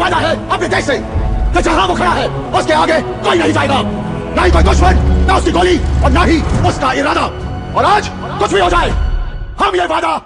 वादा है अपने देश से कि जहां वो खड़ा है उसके आगे कोई नहीं जाएगा, ना ही कोई दुश्मन, ना उसकी गोली और ना ही उसका इरादा। और आज कुछ भी हो जाए हम ये वादा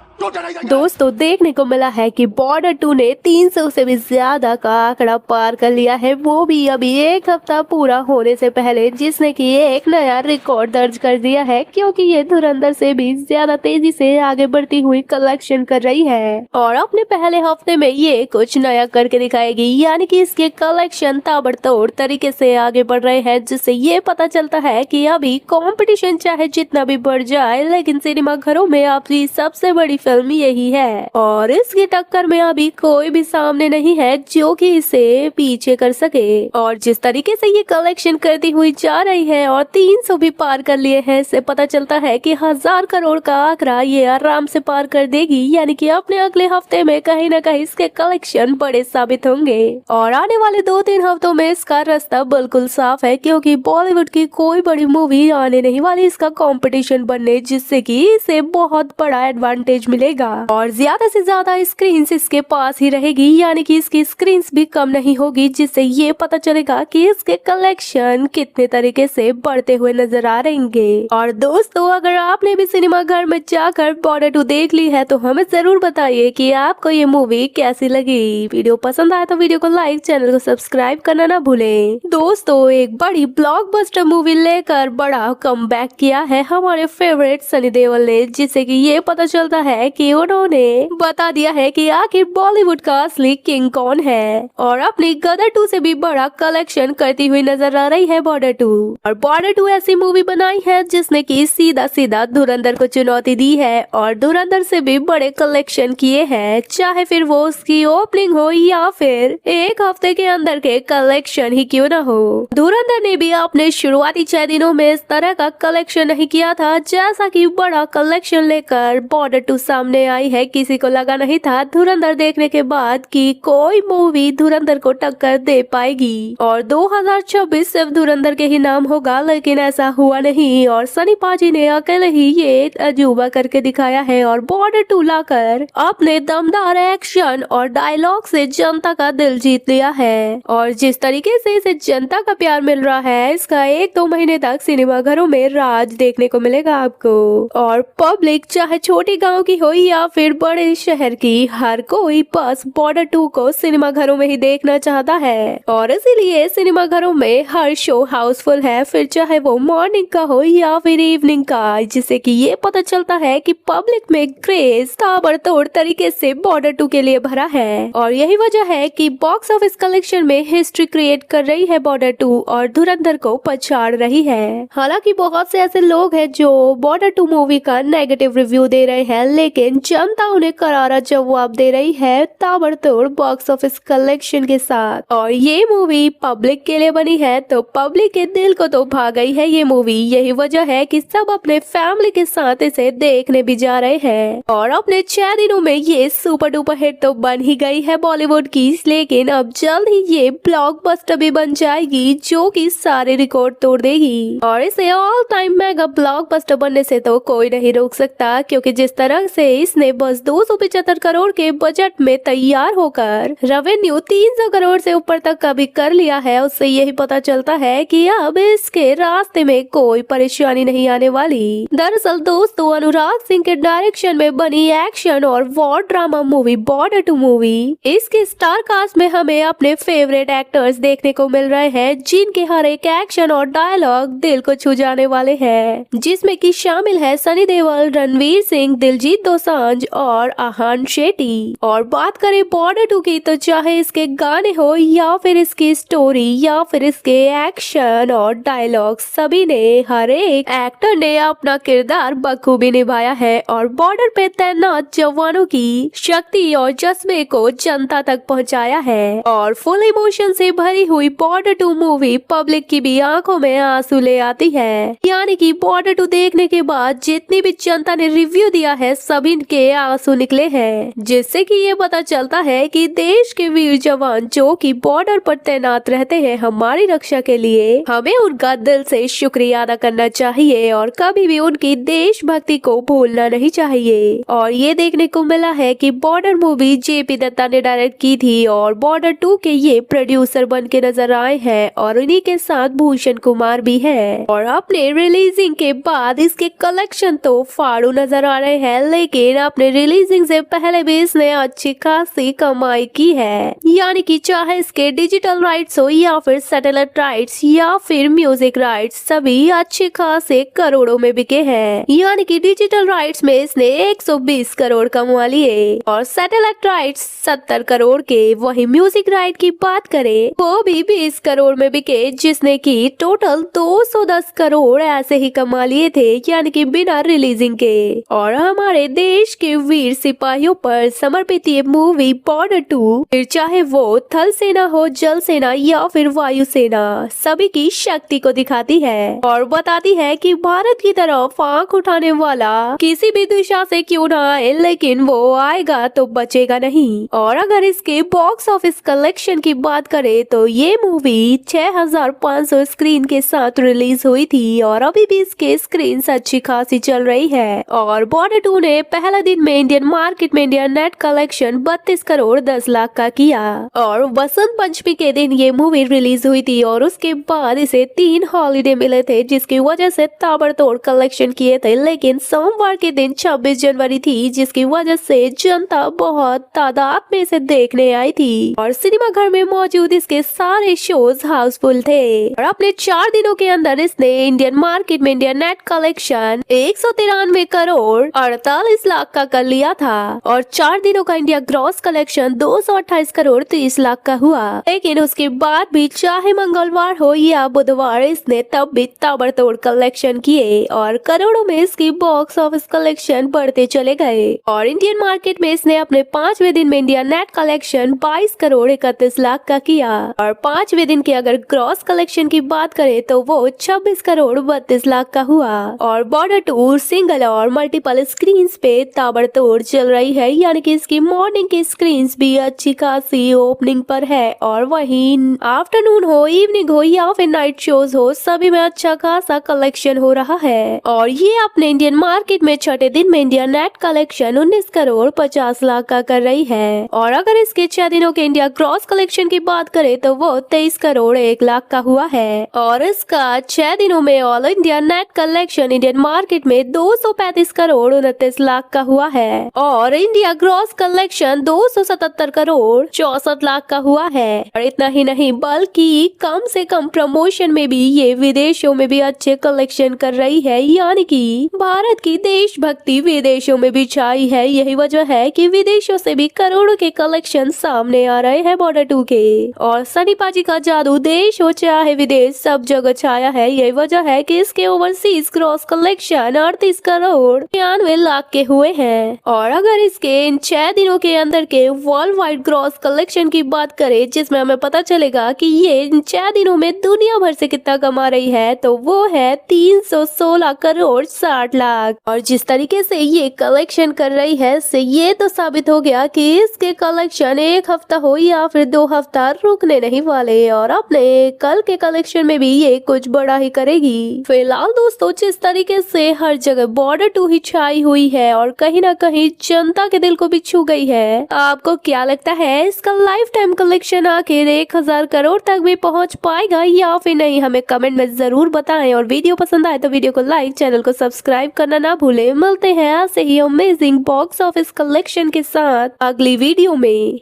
दोस्तों देखने को मिला है कि बॉर्डर 2 ने 300 से भी ज्यादा का आंकड़ा पार कर लिया है, वो भी अभी एक हफ्ता पूरा होने से पहले, जिसने कि एक नया रिकॉर्ड दर्ज कर दिया है, क्योंकि ये धुरंधर से भी ज्यादा तेजी से आगे बढ़ती हुई कलेक्शन कर रही है और अपने पहले हफ्ते में ये कुछ नया करके दिखाएगी। यानी कि इसके कलेक्शन ताबड़तोड़ तरीके से आगे बढ़ रहे हैं, जिससे ये पता चलता है कि अभी कंपटीशन चाहे जितना भी बढ़ जाए, लेकिन सिनेमा घरों में अभी सबसे बड़ी फिल्म यही है और इसकी टक्कर में अभी कोई भी सामने नहीं है जो कि इसे पीछे कर सके। और जिस तरीके से ये कलेक्शन करती हुई जा रही है और 300 भी पार कर लिए हैं, इससे पता चलता है कि 1000 करोड़ का आंकड़ा ये आराम से पार कर देगी। यानी कि अपने अगले हफ्ते में कहीं ना कहीं इसके कलेक्शन बड़े साबित होंगे और आने वाले 2-3 हफ्तों में इसका रास्ता बिल्कुल साफ है, क्योंकि बॉलीवुड की कोई बड़ी मूवी आने नहीं वाली इसका कंपटीशन बनने, जिससे कि इसे बहुत बड़ा एडवांटेज मिलेगा और ज्यादा से ज्यादा स्क्रीन इसके पास ही रहेगी। यानी कि इसकी स्क्रीन भी कम नहीं होगी, जिससे ये पता चलेगा कि इसके कलेक्शन कितने तरीके से बढ़ते हुए नजर आ रहेंगे। और दोस्तों अगर आपने भी सिनेमा घर में जाकर बॉर्डर 2 देख ली है तो हमें जरूर बताइए कि आपको ये मूवी कैसी लगी। वीडियो पसंद आए तो वीडियो को लाइक, चैनल को सब्सक्राइब करना ना भूलें। दोस्तों एक बड़ी ब्लॉकबस्टर मूवी लेकर बड़ा कमबैक किया है हमारे फेवरेट सनी देओल ने, जिससे कि ये पता चलता है कि उन्होंने बता दिया है कि आखिर बॉलीवुड का असली किंग कौन है और अपनी गदर 2 से भी बड़ा कलेक्शन करती हुई नजर आ रही है बॉर्डर 2। और बॉर्डर 2 ऐसी मूवी बनाई है जिसने की सीधा सीधा धुरंधर को चुनौती दी है और धुरंधर से भी बड़े कलेक्शन किए हैं, चाहे फिर वो उसकी ओपनिंग हो या फिर एक हफ्ते के अंदर के कलेक्शन ही क्यों ना हो। धुरंधर ने भी अपने शुरुआती 6 दिनों में इस तरह का कलेक्शन नहीं किया था जैसा कि बड़ा कलेक्शन लेकर बॉर्डर 2 सामने आई है। किसी को लगा नहीं था धुरंधर देखने के बाद कि कोई मूवी धुरंधर को टक्कर दे पाएगी और 2026 सिर्फ धुरंधर के ही नाम होगा, लेकिन ऐसा हुआ नहीं और सनी पाजी ने अकेले ही ये अजूबा करके दिखाया है और बॉर्डर 2 लाकर अपने दमदार एक्शन और डायलॉग से जनता का दिल जीत लिया है। और जिस तरीके से इसे जनता का प्यार मिल रहा है, इसका 1-2 महीने तक सिनेमा घरों में राज देखने को मिलेगा आपको और पब्लिक चाहे छोटी गाँव की हो या फिर बड़े शहर की, हर कोई बस बॉर्डर 2 को सिनेमा घरों में ही देखना चाहता है और इसीलिए सिनेमा घरों में हर शो हाउसफुल है, फिर चाहे वो मॉर्निंग का हो या फिर इवनिंग का, जिससे कि ये पता चलता है कि पब्लिक में क्रेज ताबड़तोड़ तरीके से बॉर्डर 2 के लिए भरा है। और यही वजह है कि बॉक्स ऑफिस कलेक्शन में हिस्ट्री क्रिएट कर रही है बॉर्डर 2 और धुरंधर को पछाड़ रही है। हालांकि बहुत से ऐसे लोग हैं जो बॉर्डर 2 मूवी का नेगेटिव रिव्यू दे रहे हैं, लेकिन जनता उन्हें करारा जवाब दे रही है ताबड़तोड़ बॉक्स ऑफिस कलेक्शन के साथ। और ये मूवी पब्लिक के लिए बनी है तो पब्लिक के दिल को तो भा गई है ये मूवी। यही वजह है कि सब अपने फैमिली के साथ इसे देखने भी जा रहे हैं और अपने 6 दिनों में ये सुपर डुपर हिट तो बन ही गई है बॉलीवुड की, लेकिन अब जल्द ही ये ब्लॉकबस्टर भी बन जाएगी जो कि सारे रिकॉर्ड तोड़ देगी और इसे ऑल टाइम मेगा ब्लॉकबस्टर बनने से तो कोई नहीं रोक सकता, क्योंकि जिस तरह से इसने बस 275 करोड़ के बजट में तैयार होकर रेवेन्यू 300 करोड़ से ऊपर तक का भी कर लिया है, उससे यही पता चलता है कि अब इसके रास्ते में कोई परेशानी नहीं आने वाली। दरअसल दोस्तों अनुराग सिंह के डायरेक्शन में बनी एक्शन और war drama movie border 2 movie, इसके स्टार कास्ट में हमें अपने फेवरेट एक्टर्स देखने को मिल रहे हैं, जिनके हर एक एक्शन और डायलॉग दिल को छू जाने वाले हैं, जिसमें कि शामिल है सनी देओल, रणवीर सिंह, दिलजीत दोसांझ और आहान शेट्टी। और बात करें बॉर्डर 2 की तो चाहे इसके गाने हो या फिर इसकी स्टोरी या फिर इसके एक्शन और डायलॉग, सभी ने हर एक एक्टर ने अपना किरदार बखूबी निभाया है और बॉर्डर पे तैनात जवानों की शक्ति और जज्बे को जनता तक पहुंचाया है। और फुल इमोशन से भरी हुई बॉर्डर 2 मूवी पब्लिक की भी आंखों में आंसू ले आती है। यानी कि बॉर्डर 2 देखने के बाद जितनी भी जनता ने रिव्यू दिया है सभी के आंसू निकले हैं, जिससे कि ये पता चलता है कि देश के वीर जवान जो कि बॉर्डर पर तैनात रहते हैं हमारी रक्षा के लिए, हमें उनका दिल से शुक्रिया अदा करना चाहिए और कभी भी उनकी देशभक्ति को भूलना नहीं चाहिए। और ये देखने को मिला है कि बॉर्डर मूवी जेपी दत्ता ने डायरेक्ट की थी और बॉर्डर 2 के ये प्रोड्यूसर बन के नजर आए हैं और उन्हीं के साथ भूषण कुमार भी है। और अपने रिलीजिंग के बाद इसके कलेक्शन तो फाड़ू नजर आ रहे हैं, लेकिन अपने रिलीजिंग से पहले भी इसने अच्छी खासी कमाई की है। यानी कि चाहे इसके डिजिटल राइट्स हो या फिर सैटेलाइट राइट्स या फिर म्यूजिक राइट्स, सभी अच्छे खासे करोड़ों में बिके हैं। यानी कि डिजिटल राइट्स में इसने 120 करोड़ कमा लिए और सैटेलाइट राइट्स 70 करोड़ के। वही म्यूजिक राइट की बात करें वो भी 20 करोड़ में बिके, जिसने की टोटल 210 करोड़ ऐसे ही कमा लिए थे, यानी कि बिना रिलीजिंग के। और हमारे देश के वीर सिपाहियों पर समर्पित ये मूवी बॉर्डर 2, फिर चाहे वो थल सेना हो, जल सेना या फिर वायु सेना, सभी की शक्ति को दिखाती है और बताती है कि भारत की तरफ आंख उठाने वाला किसी भी दिशा से क्यों ना आए, लेकिन वो आएगा तो बचेगा नहीं। और अगर इसके बॉक्स ऑफिस कलेक्शन की बात करें तो ये मूवी 6500 स्क्रीन के साथ रिलीज हुई थी और अभी भी इसके स्क्रीन अच्छी खासी चल रही है। और बॉर्डर 2 ने पहला दिन में इंडियन मार्केट में India net collection 32 crore 10 lakh का किया। और बसंत पंचमी के दिन ये मूवी रिलीज हुई थी और उसके बाद इसे 3 हॉलीडे मिले थे, जिसकी वजह से ताबड़तोड़ कलेक्शन किए थे। लेकिन सोमवार के दिन 26 जनवरी थी, जिसकी वजह से जनता बहुत तादाद में इसे देखने आई थी और सिनेमा घर में मौजूद इसके सारे शोज हाउसफुल थे। और अपने 4 दिनों के अंदर इसने इंडियन मार्केट में India net collection 193 crore 48 lakh का कर लिया था और 4 दिनों का India gross collection 228 crore 30 lakh का हुआ। लेकिन उसके बाद भी चाहे मंगलवार हो या बुधवार, इसने तब भी ताबड़तोड़ कलेक्शन किए और करोड़ों में इसकी बॉक्स ऑफिस कलेक्शन बढ़ते चले गए। और इंडियन मार्केट में इसने अपने 5वें दिन में India net collection 22 crore 31 lakh का किया और 5वें दिन के अगर ग्रॉस कलेक्शन की बात करें तो वो 26 करोड़ 32 लाख का हुआ। और बॉर्डर 2 सिंगल और मल्टीपल स्क्रीन पे ताबड़तोड़ चल रही है, यानी कि इसकी मॉर्निंग की स्क्रीन भी अच्छी खासी ओपनिंग पर है और वहीं आफ्टरनून हो, इवनिंग हो या फिर नाइट शोज हो, सभी में अच्छा खासा कलेक्शन हो रहा है। और ये अपने इंडियन मार्केट में छठे दिन में India net collection 19 crore 50 lakh का कर रही है। और अगर इसके 6 दिनों के इंडिया ग्रॉस कलेक्शन की बात करें तो वो 23 करोड़ 1 लाख का हुआ है। और इसका 6 दिनों में all India net collection Indian market में 235 करोड़ 29 लाख का हुआ है और India gross collection 277 crore 64 lakh का हुआ है। और इतना ही नहीं बल्कि कम से कम प्रमोशन में भी ये विदेशों में भी अच्छे कलेक्शन कर रही है, यानी कि भारत की देशभक्ति विदेशों में भी छाई है। यही वजह है कि विदेशों से भी करोड़ों के कलेक्शन सामने आ रहे हैं बॉर्डर 2 के। और सनी पाजी का जादू देश हो चाहे विदेश सब जगह छाया है। यही वजह है कि इसके overseas gross collection 38 crore 93 lakh के हुए हैं। और अगर इसके इन 6 दिनों के अंदर के वर्ल्ड वाइड ग्रॉस कलेक्शन की बात करें, जिसमें हमें पता चलेगा कि ये इन 6 दिनों में दुनिया भर से कितना कमा रही है, तो वो है 316 करोड़ 60 लाख। और जिस तरीके से ये कलेक्शन कर रही है, इससे ये तो साबित हो गया कि इसके कलेक्शन 1 हफ्ता हो या फिर 2 हफ्ता रुकने नहीं वाले और अपने कल के कलेक्शन में भी ये कुछ बड़ा ही करेगी। फिलहाल दोस्तों, जिस तरीके से हर जगह बॉर्डर 2 ही छाई हुई है और कहीं ना कहीं जनता के दिल को भी छू गई है, आपको क्या लगता है इसका लाइफ टाइम कलेक्शन आखिर 1000 करोड़ तक भी पहुंच पाएगा या फिर नहीं? हमें कमेंट में जरूर बताएं और वीडियो पसंद आए तो वीडियो को लाइक, चैनल को सब्सक्राइब करना ना भूलें। मिलते हैं ऐसे ही अमेजिंग बॉक्स ऑफिस कलेक्शन के साथ अगली वीडियो में।